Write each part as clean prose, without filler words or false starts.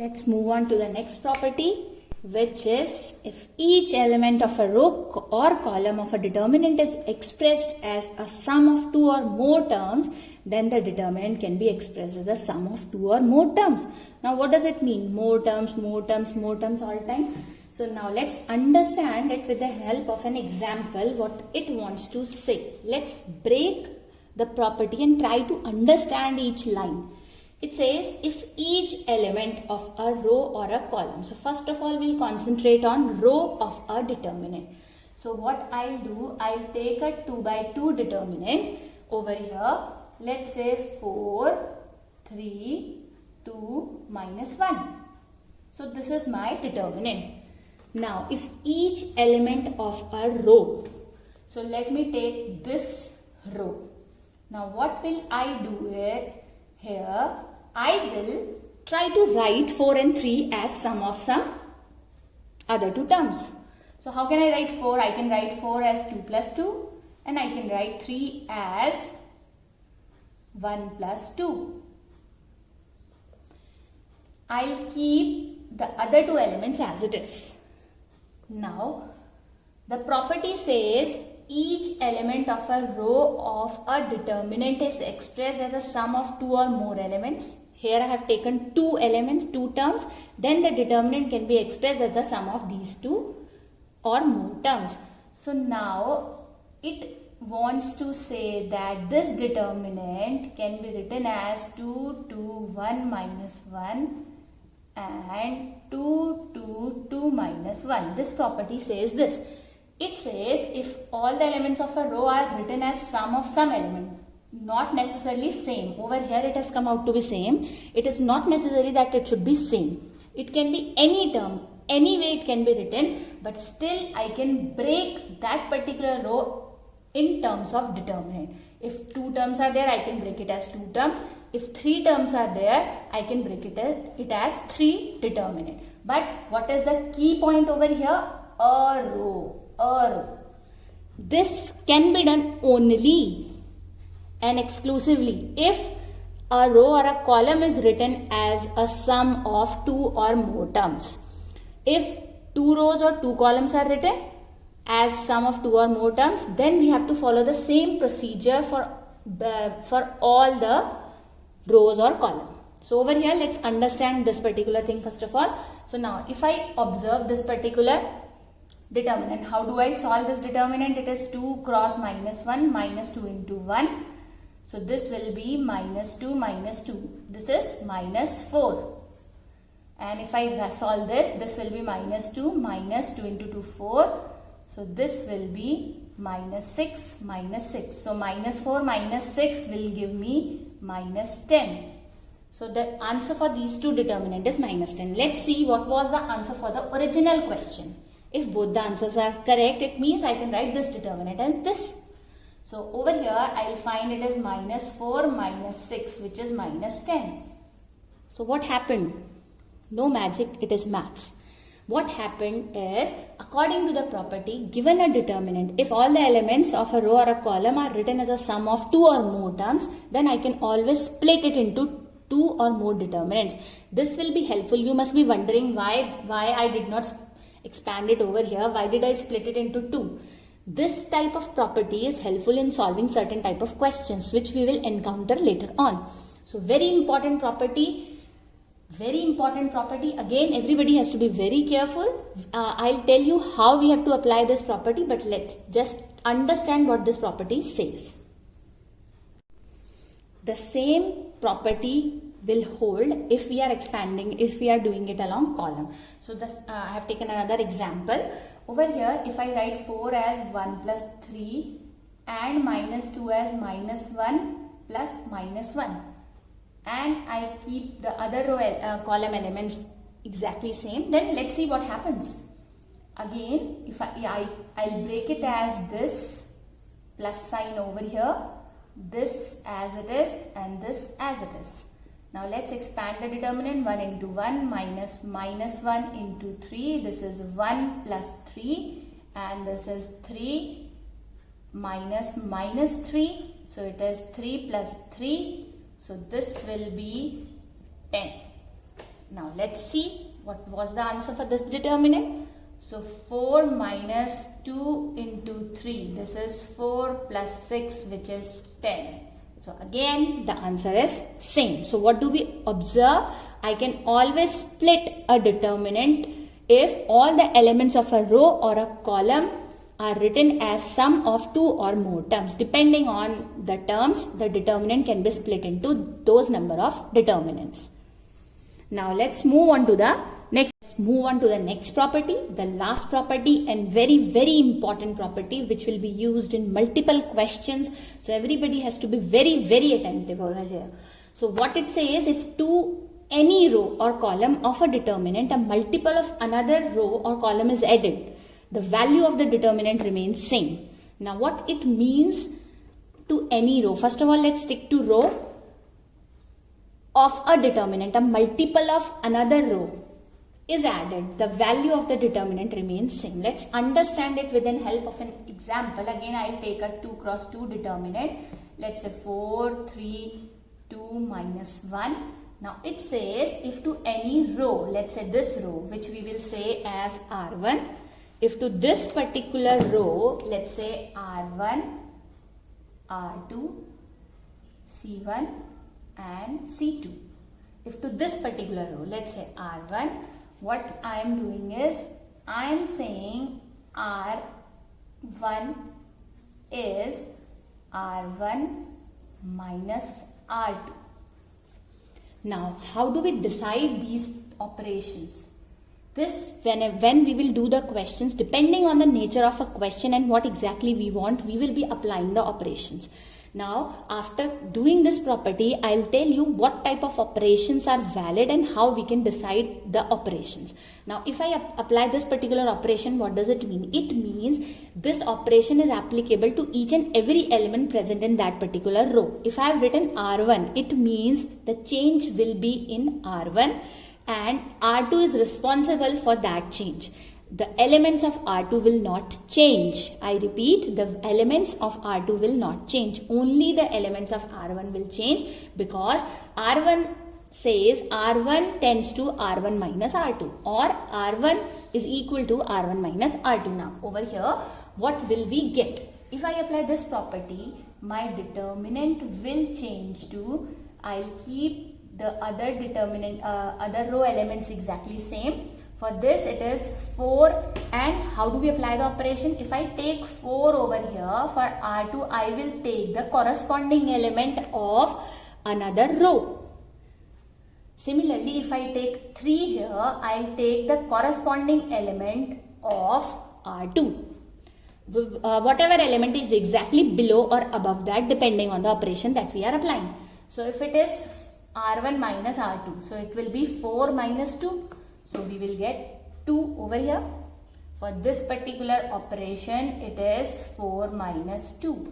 Let's move on to the next property, which is if each element of a row or column of a determinant is expressed as a sum of two or more terms, then the determinant can be expressed as the sum of two or more terms. Now what does it mean? More terms, more terms, more terms all time. So now let's understand it with the help of an example what it wants to say. Let's break the property and try to understand each line. It says if each element of a row or a column. So first of all we'll concentrate on row of a determinant. So what I'll do, I'll take a 2 by 2 determinant over here. Let's say 4, 3, 2, minus 1. So this is my determinant. Now if each element of a row. So let me take this row. Now what will I do here? I will try to write 4 and 3 as sum of some other two terms. So how can I write 4? I can write 4 as 2 plus 2 and I can write 3 as 1 plus 2. I'll keep the other two elements as it is. Now the property says each element of a row of a determinant is expressed as a sum of two or more elements. Here I have taken two elements, two terms. Then the determinant can be expressed as the sum of these two or more terms. So now it wants to say that this determinant can be written as 2, 2, 1 minus 1 and 2, 2, 2 minus 1. This property says this. It says if all the elements of a row are written as sum of some element, not necessarily same. Over here it has come out to be same. It is not necessary that it should be same. It can be any term, any way it can be written, but still I can break that particular row in terms of determinant. If two terms are there, I can break it as two terms. If three terms are there, I can break it as three determinant. But what is the key point over here? A row. This can be done only and exclusively if a row or a column is written as a sum of two or more terms. If two rows or two columns are written as sum of two or more terms, then we have to follow the same procedure for all the rows or column. So over here let's understand this particular thing first of all. So now if I observe this particular determinant, how do I solve this determinant? It is 2 cross minus 1 minus 2 into 1. So this will be minus 2 minus 2. This is minus 4. And if I solve this, this will be minus 2 into 2, 4. So this will be minus 6 minus 6. So minus 4 minus 6 will give me minus 10. So the answer for these two determinant is minus 10. Let's see what was the answer for the original question. If both the answers are correct, it means I can write this determinant as this. So over here, I will find it as minus 4 minus 6, which is minus 10. So what happened? No magic, it is maths. What happened is, according to the property, given a determinant, if all the elements of a row or a column are written as a sum of two or more terms, then I can always split it into two or more determinants. This will be helpful. You must be wondering why I did not expand it over here. Why did I split it into two? This type of property is helpful in solving certain type of questions which we will encounter later on. So very important property. Again, everybody has to be very careful. I'll tell you how we have to apply this property, but let's just understand what this property says. The same property will hold if we are expanding, if we are doing it along column. So this, I have taken another example. Over here, if I write 4 as 1 plus 3 and minus 2 as minus 1 plus minus 1 and I keep the other row column elements exactly same, then let's see what happens. Again, if I'll break it as this plus sign over here, this as it is and this as it is. Now let's expand the determinant. 1 into 1 minus 1 into 3. This is 1 plus 3 and this is 3 minus 3. So it is 3 plus 3. So this will be 10. Now let's see what was the answer for this determinant. So 4 minus 2 into 3, this is 4 plus 6, which is 10. So again the answer is same. So what do we observe? I can always split a determinant if all the elements of a row or a column are written as sum of two or more terms. Depending on the terms, the determinant can be split into those number of determinants. Now let's move on to the next property, the last property, and very important property which will be used in multiple questions. So everybody has to be very attentive over here. So what it says, if to any row or column of a determinant, a multiple of another row or column is added, the value of the determinant remains same. Now what it means to any row? First of all, let's stick to row of a determinant. A multiple of another row is added, the value of the determinant remains same. Let's understand it with the help of an example. Again, I'll take a 2 cross 2 determinant. Let's say 4, 3, 2 minus 1. Now it says if to any row, let's say this row, which we will say as R1, if to this particular row, let's say R1, R2, C1 and C2. If to this particular row, let's say R1, what I am doing is, I am saying R1 is R1 minus R2. Now, how do we decide these operations? This, when we will do the questions, depending on the nature of a question and what exactly we want, we will be applying the operations. Now, after doing this property, I'll tell you what type of operations are valid and how we can decide the operations. Now, if I apply this particular operation, what does it mean? It means this operation is applicable to each and every element present in that particular row. If I have written R1, it means the change will be in R1 and R2 is responsible for that change. The elements of R2 will not change. I repeat, the elements of R2 will not change. Only the elements of R1 will change, because R1 says R1 tends to R1 minus R2, or R1 is equal to R1 minus R2. Now over here, what will we get? If I apply this property, my determinant will change to, I'll keep the other determinant, other row elements exactly same. For this it is 4, and how do we apply the operation? If I take 4 over here, for R2 I will take the corresponding element of another row. Similarly, if I take 3 here, I'll take the corresponding element of R2. Whatever element is exactly below or above that, depending on the operation that we are applying. So if it is R1 minus R2, so it will be 4 minus 2. So we will get 2 over here. For this particular operation, it is 4 minus 2.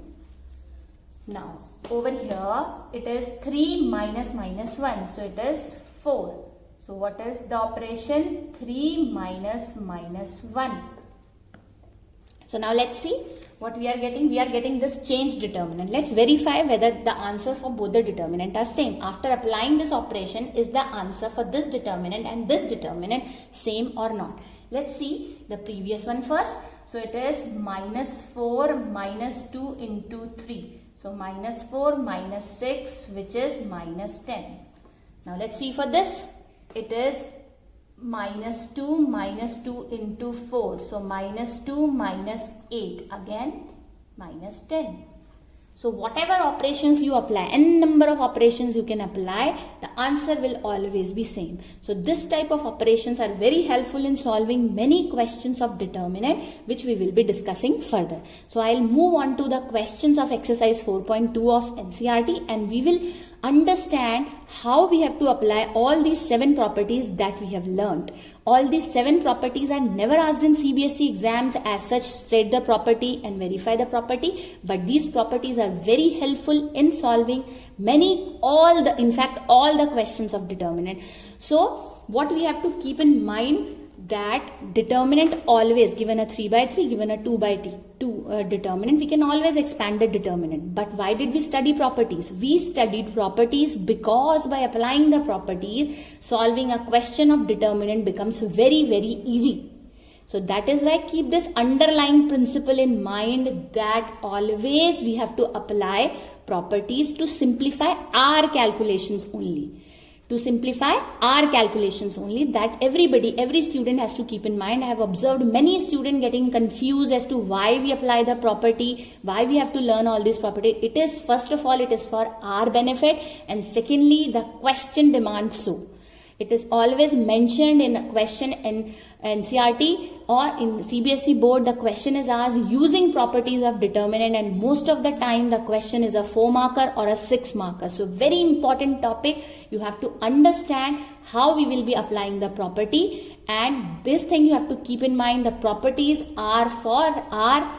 Now over here, it is 3 minus 1. So it is 4. So what is the operation? 3 minus 1. So now let's see what we are getting. We are getting this change determinant. Let's verify whether the answer for both the determinant are same. After applying this operation, is the answer for this determinant and this determinant same or not? Let's see the previous one first. So it is minus 4 minus 2 into 3. So minus 4 minus 6, which is minus 10. Now let's see for this. It is minus 2 into 4. So minus 2 minus 8. Again minus 10. So whatever operations you apply, n number of operations you can apply, the answer will always be same. So this type of operations are very helpful in solving many questions of determinant, which we will be discussing further. So I'll move on to the questions of exercise 4.2 of NCERT, and we will understand how we have to apply all these 7 properties that we have learned. All these 7 properties are never asked in CBSE exams as such, state the property and verify the property, but these properties are very helpful in solving in fact all the questions of determinant. So what we have to keep in mind that determinant always, given a 3 by 3, given a 2 by 2 determinant, we can always expand the determinant. But why did we study properties? We studied properties because by applying the properties, solving a question of determinant becomes very, very easy. So that is why keep this underlying principle in mind, that always we have to apply properties to simplify our calculations only. To simplify our calculations only, that every student has to keep in mind. I have observed many students getting confused as to why we apply the property, why we have to learn all these properties. It is, first of all, it is for our benefit, and secondly, the question demands so. It is always mentioned in a question in NCERT or in CBSE board. The question is asked using properties of determinant, and most of the time the question is a 4 marker or a 6 marker. So very important topic. You have to understand how we will be applying the property, and this thing you have to keep in mind. The properties are for our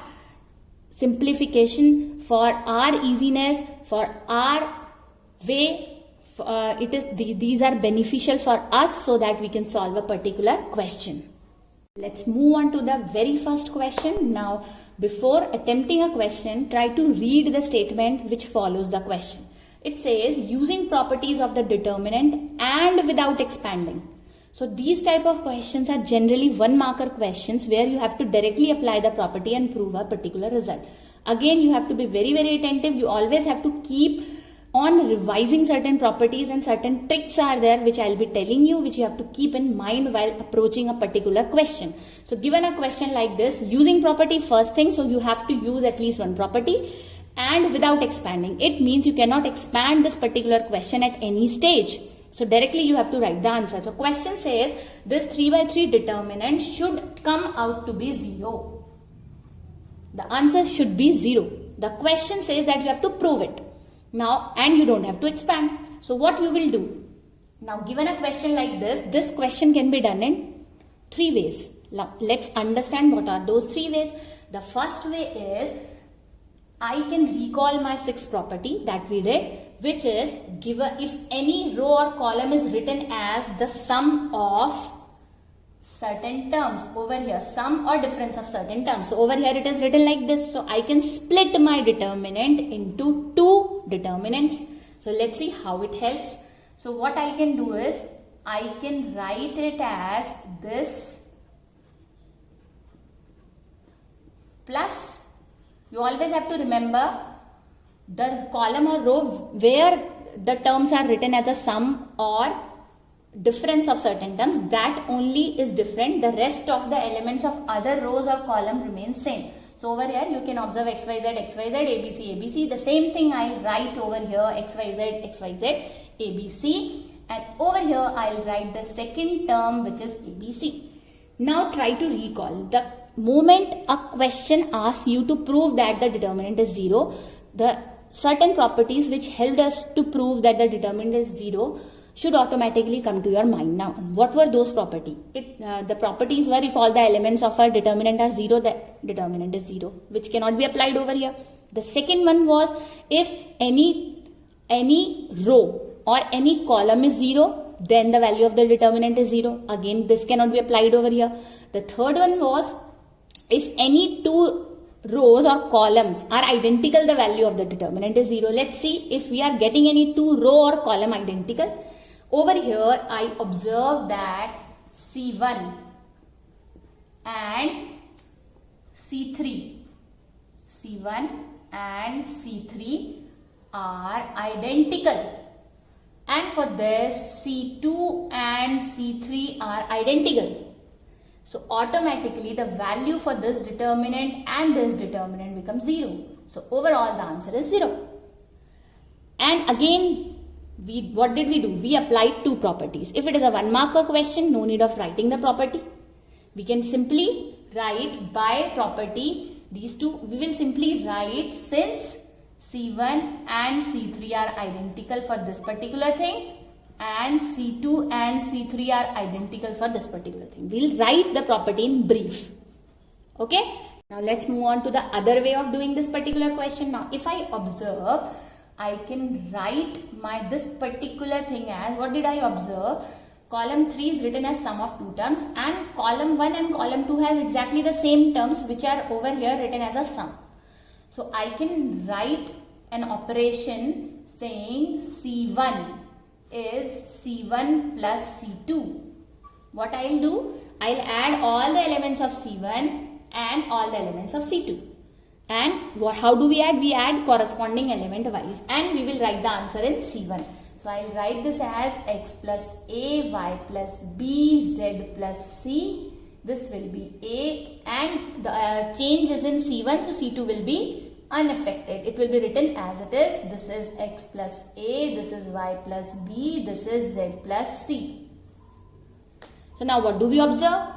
simplification, for our easiness, for our way. These are beneficial for us so that we can solve a particular question. Let's move on to the very first question. Now, before attempting a question, try to read the statement which follows the question. It says, using properties of the determinant and without expanding. So these type of questions are generally 1 marker questions where you have to directly apply the property and prove a particular result. Again, you have to be very, very attentive. You always have to keep on revising certain properties, and certain tricks are there which I'll be telling you, which you have to keep in mind while approaching a particular question. So given a question like this, using property first thing, so you have to use at least 1 property, and without expanding. It means you cannot expand this particular question at any stage. So directly you have to write the answer. So question says, this 3 by 3 determinant should come out to be 0. The answer should be 0. The question says that you have to prove it. Now, and you don't have to expand. So what you will do? Now, given a question like this question can be done in 3 ways. Now, let's understand what are those 3 ways. The first way is, I can recall my 6th property that we did, which is, if any row or column is written as the sum of certain terms, over here sum or difference of certain terms. So over here it is written like this. So I can split my determinant into 2 determinants. So let's see how it helps. So what I can do is, I can write it as this plus, you always have to remember the column or row where the terms are written as a sum or difference of certain terms, that only is different. The rest of the elements of other rows or column remains same. So over here you can observe XYZ, XYZ, ABC, ABC. The same thing I write over here, XYZ, XYZ, ABC. And over here I'll write the second term, which is ABC. Now try to recall. The moment a question asks you to prove that the determinant is 0, the certain properties which helped us to prove that the determinant is 0 should automatically come to your mind. Now, what were those properties? The properties were, if all the elements of a determinant are 0, the determinant is 0, which cannot be applied over here. The second one was, if any row or any column is 0, then the value of the determinant is 0. Again, this cannot be applied over here. The third one was, if any 2 rows or columns are identical, the value of the determinant is 0. Let's see if we are getting any 2 row or column identical. Over here, I observe that C1 and C3 are identical. And for this, C2 and C3 are identical. So automatically the value for this determinant and this determinant becomes 0. So overall the answer is 0. And again, what did we do? We applied 2 properties. If it is a 1 marker question, no need of writing the property. We can simply write by property these 2. We will simply write, since C1 and C3 are identical for this particular thing, and C2 and C3 are identical for this particular thing. We'll write the property in brief. Okay. Now let's move on to the other way of doing this particular question. Now if I observe, I can write this particular thing as, what did I observe? Column 3 is written as sum of two terms, and column 1 and column 2 has exactly the same terms which are over here written as a sum. So I can write an operation saying C1 is C1 plus C2. What I'll do? I'll add all the elements of C1 and all the elements of C2. And how do we add? We add corresponding element wise, and we will write the answer in C1. So I'll write this as x plus a, y plus b, z plus c. This will be a, and the change is in C1, so C2 will be unaffected. It will be written as it is. This is x plus a, this is y plus b, this is z plus c. So now what do we observe?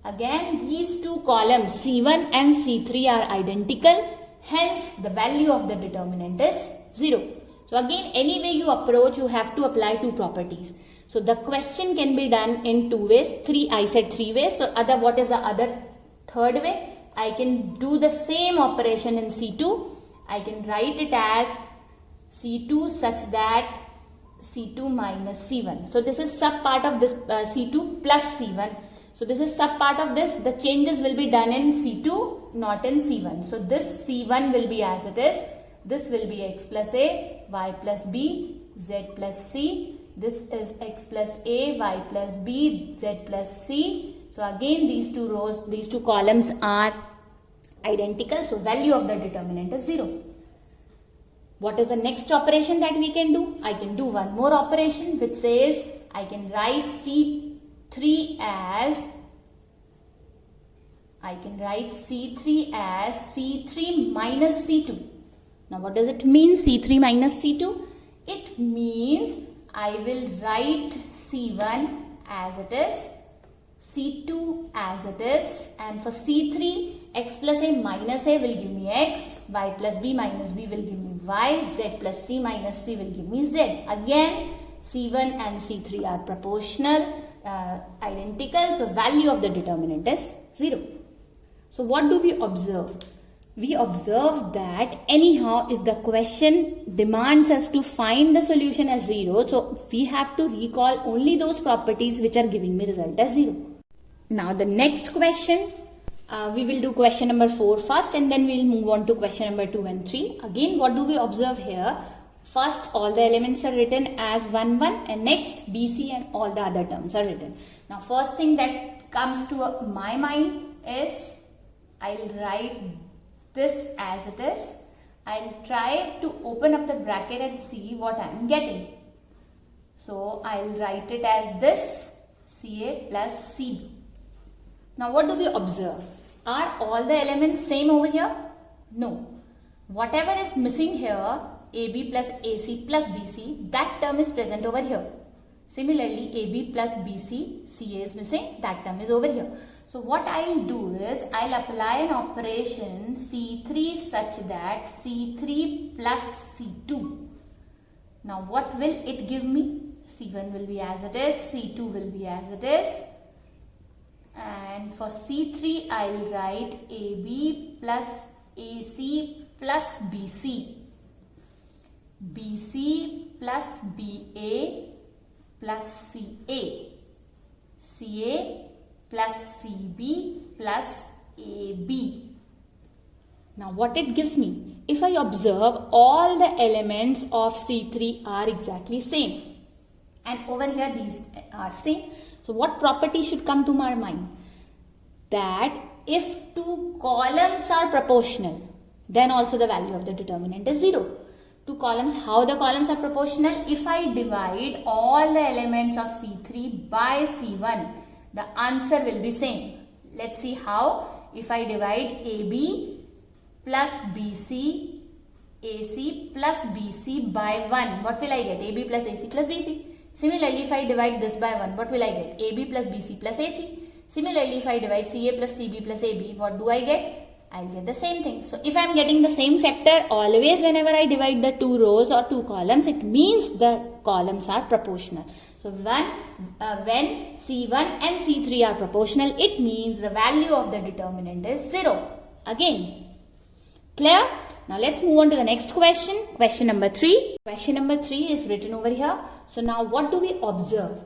Again, these two columns C1 and C3 are identical. Hence, the value of the determinant is 0. So again, any way you approach, you have to apply two properties. So the question can be done in two ways. I said three ways. So what is the other third way? I can do the same operation in C2. I can write it as C2 such that C2 minus C1. So this is sub part of this C2 plus C1. So this is sub part of this. The changes will be done in C2, not in C1. So this C1 will be as it is. This will be x plus a, y plus b, z plus c. This is x plus a, y plus b, z plus c. So again these two rows, these two columns are identical. So value of the determinant is 0. What is the next operation that we can do? I can do one more operation which says I can write C3 as C3 minus C2. Now what does it mean, C3 minus C2? It means I will write C1 as it is, C2 as it is, and for C3, x plus a minus a will give me x, y plus b minus b will give me y, z plus c minus c will give me z. Again, C1 and C3 are proportional, identical, so value of the determinant is 0. So what do we observe? We observe that anyhow if the question demands us to find the solution as 0, so we have to recall only those properties which are giving me result as 0. Now the next question, we will do question number 4 first, and then we will move on to question number 2 and 3. Again, what do we observe here? First, all the elements are written as 1, 1, and next BC and all the other terms are written. Now first thing that comes to my mind is I'll write this as it is. I'll try to open up the bracket and see what I am getting. So I'll write it as this, CA plus CB. Now what do we observe? Are all the elements same over here? No. Whatever is missing here, AB plus AC plus BC, that term is present over here. Similarly, AB plus BC, CA is missing, that term is over here. So what I'll do is, I'll apply an operation C3 such that C3 plus C2. Now what will it give me? C1 will be as it is, C2 will be as it is. And for C3, I'll write AB plus AC plus BC. BC plus BA plus CA. CA plus CB plus AB. Now what it gives me? If I observe, all the elements of C3 are exactly same. And over here these are same. So what property should come to my mind? That if two columns are proportional, then also the value of the determinant is 0. Two columns, how the columns are proportional? If I divide all the elements of C3 by C1, the answer will be same. Let's see how. If I divide AB plus BC, AC plus BC by 1, what will I get? AB plus AC plus BC. Similarly, if I divide this by 1, what will I get? AB plus BC plus AC. Similarly, if I divide CA plus CB plus AB, what do I get? I'll get the same thing. So, if I am getting the same factor, always whenever I divide the two rows or two columns, it means the columns are proportional. So, when C1 and C3 are proportional, it means the value of the determinant is 0. Again, clear? Now, let's move on to the next question. Question number 3. Question number 3 is written over here. So, now what do we observe?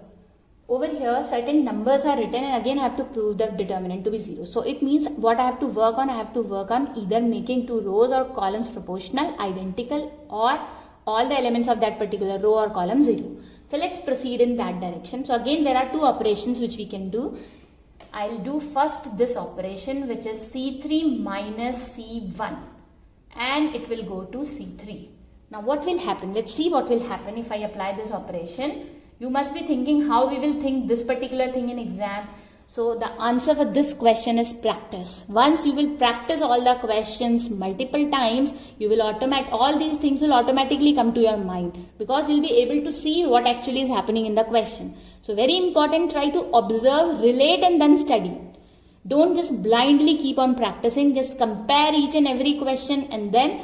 over here certain numbers are written and again I have to prove the determinant to be 0. So it means what I have to work on, I have to work on either making two rows or columns proportional, identical, or all the elements of that particular row or column 0. So let's proceed in that direction. So again there are two operations which we can do. I'll do first this operation which is C3 minus C1 and it will go to C3. Now what will happen? Let's see what will happen if I apply this operation. You must be thinking how we will think this particular thing in exam. So the answer for this question is practice. Once you will practice all the questions multiple times, you will all these things will automatically come to your mind because you'll be able to see what actually is happening in the question. So very important, try to observe, relate and then study. Don't just blindly keep on practicing, just compare each and every question and then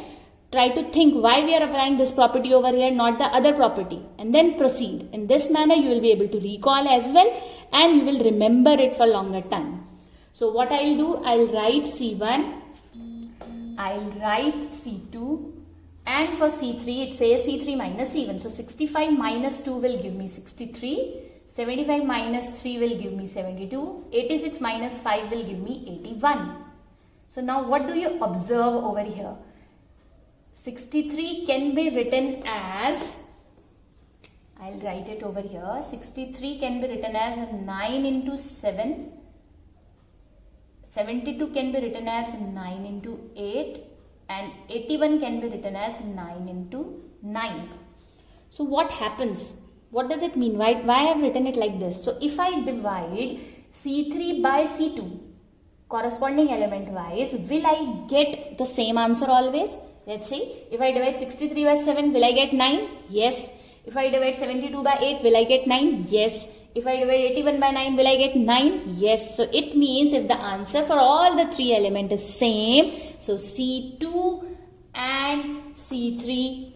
try to think why we are applying this property over here, not the other property, and then proceed. In this manner, you will be able to recall as well and you will remember it for longer time. So what I will do, I will write C1, I will write C2, and for C3, it says C3 minus C1. So 65 minus 2 will give me 63, 75 minus 3 will give me 72, 86 minus 5 will give me 81. So now what do you observe over here? 63 can be written as, I'll write it over here, 63 can be written as 9 into 7, 72 can be written as 9 into 8 and 81 can be written as 9 into 9. So what happens? What does it mean? Why I have written it like this? So if I divide C3 by C2 corresponding element wise, will I get the same answer always? Let's see, if I divide 63 by 7, will I get 9? Yes. If I divide 72 by 8, will I get 9? Yes. If I divide 81 by 9, will I get 9? Yes. So it means if the answer for all the three elements is same, so C2 and C3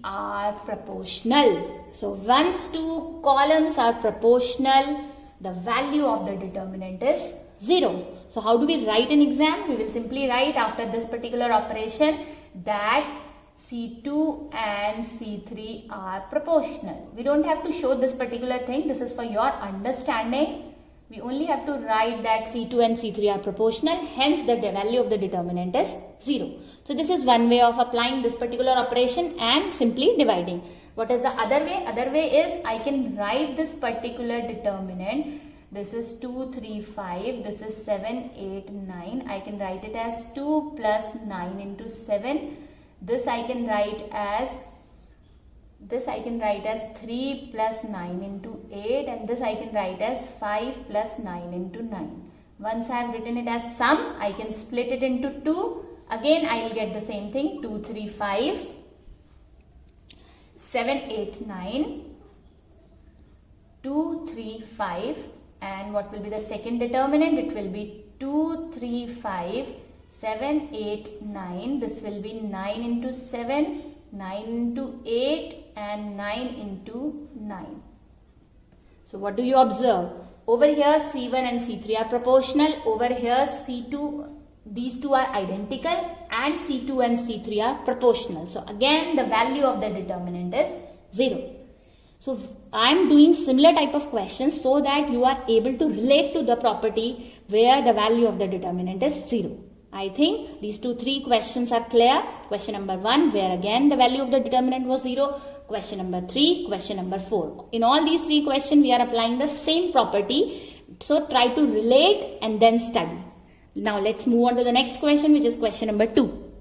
are proportional. So once two columns are proportional, the value of the determinant is 0. So how do we write an exam? We will simply write after this particular operation that C2 and C3 are proportional. We don't have to show this particular thing. This is for your understanding. We only have to write that C2 and C3 are proportional. Hence the value of the determinant is 0. So this is one way of applying this particular operation and simply dividing. What is the other way? Other way is I can write this particular determinant. This is 2, 3, 5. This is 7, 8, 9. I can write it as 2 plus 9 into 7. This I can write as 3 plus 9 into 8. And this I can write as 5 plus 9 into 9. Once I have written it as sum, I can split it into 2. Again, I will get the same thing. 2, 3, 5. 7, 8, 9. 2, 3, 5. And what will be the second determinant? It will be 2, 3, 5, 7, 8, 9. This will be 9 into 7, 9 into 8 and 9 into 9. So what do you observe? Over here C1 and C3 are proportional. Over here C2, these two are identical and C2 and C3 are proportional. So again the value of the determinant is 0. So I am doing similar type of questions so that you are able to relate to the property where the value of the determinant is 0. I think these 3 questions are clear. Question number 1 where again the value of the determinant was 0. Question number 3, question number 4. In all these 3 questions we are applying the same property. So try to relate and then study. Now let's move on to the next question which is question number 2.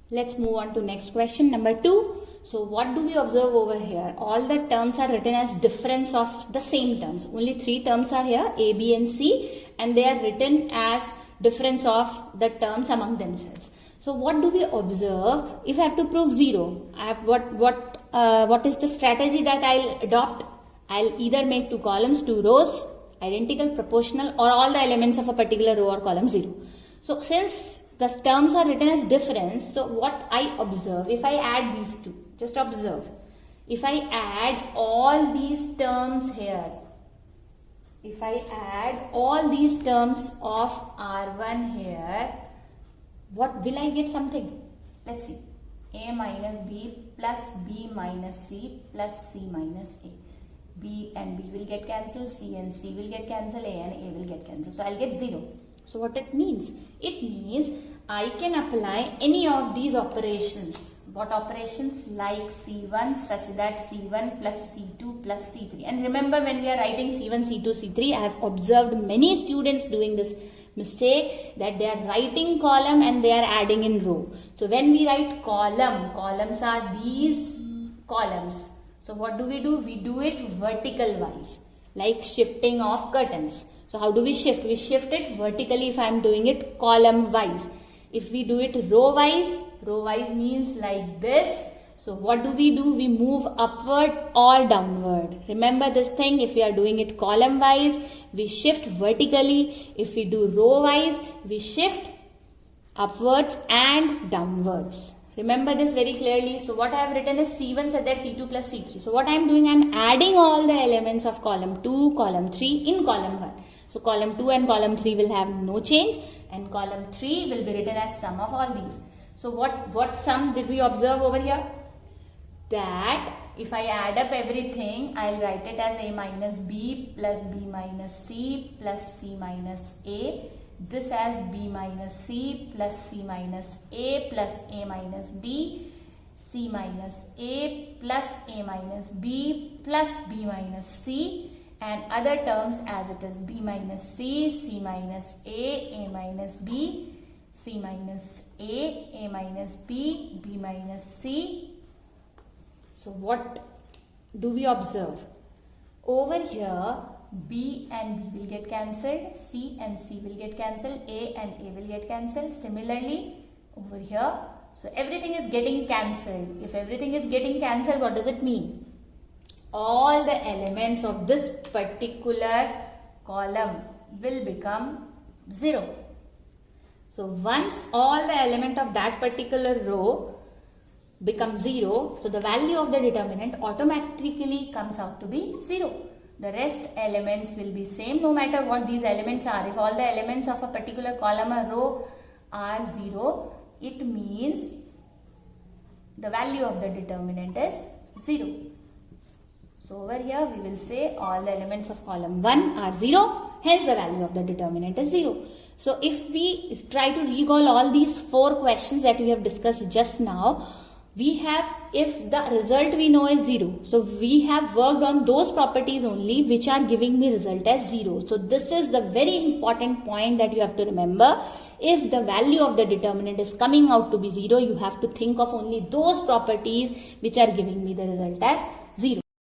Let's move on to next question number 2. So what do we observe over here? All the terms are written as difference of the same terms. Only 3 terms are here, A, B and C, and they are written as difference of the terms among themselves. So what do we observe? If I have to prove 0, I have what is the strategy that I'll adopt? I'll either make 2 columns, 2 rows, identical, proportional, or all the elements of a particular row or column 0. So since the terms are written as difference, so what I observe, if I add these 2, just observe. If I add all these terms here, if I add all these terms of R1 here, what will I get something? Let's see. A minus B plus B minus C plus C minus A. B and B will get cancelled, C and C will get cancelled, A and A will get cancelled. So I'll get 0. So what it means? It means I can apply any of these operations. What operations? Like C1 such that C1 plus C2 plus C3. And remember, when we are writing C1, C2, C3, I have observed many students doing this mistake, that they are writing column and they are adding in row. So when we write column, columns are these columns. So what do? We do it vertical wise, like shifting of curtains. So how do we shift? We shift it vertically if I am doing it column wise. If we do it row wise means like this. So what do? We move upward or downward. Remember this thing, if we are doing it column wise, we shift vertically. If we do row wise, we shift upwards and downwards. Remember this very clearly. So what I have written is C1 such that C2 plus C3. So what I am doing, I am adding all the elements of column 2, column 3 in column 1. So column 2 and column 3 will have no change, and column 3 will be written as sum of all these. So what sum did we observe over here? That if I add up everything, I'll write it as A minus B plus B minus C plus C minus A. This as B minus C plus C minus A plus A minus B, C minus A plus A minus B plus B minus C, and other terms as it is B minus C, C minus A minus B, C minus A minus B, B minus C. So what do we observe? Over here, B and B will get cancelled, C and C will get cancelled, A and A will get cancelled. Similarly, over here, so everything is getting cancelled. If everything is getting cancelled, what does it mean? All the elements of this particular column will become 0. So once all the element of that particular row becomes 0, so the value of the determinant automatically comes out to be 0. The rest elements will be same no matter what these elements are. If all the elements of a particular column or row are 0, it means the value of the determinant is 0. So over here we will say all the elements of column 1 are 0, hence the value of the determinant is 0. So if we try to recall all these 4 questions that we have discussed just now, we have, if the result we know is 0, so we have worked on those properties only which are giving me result as 0. So this is the very important point that you have to remember. If the value of the determinant is coming out to be 0, you have to think of only those properties which are giving me the result as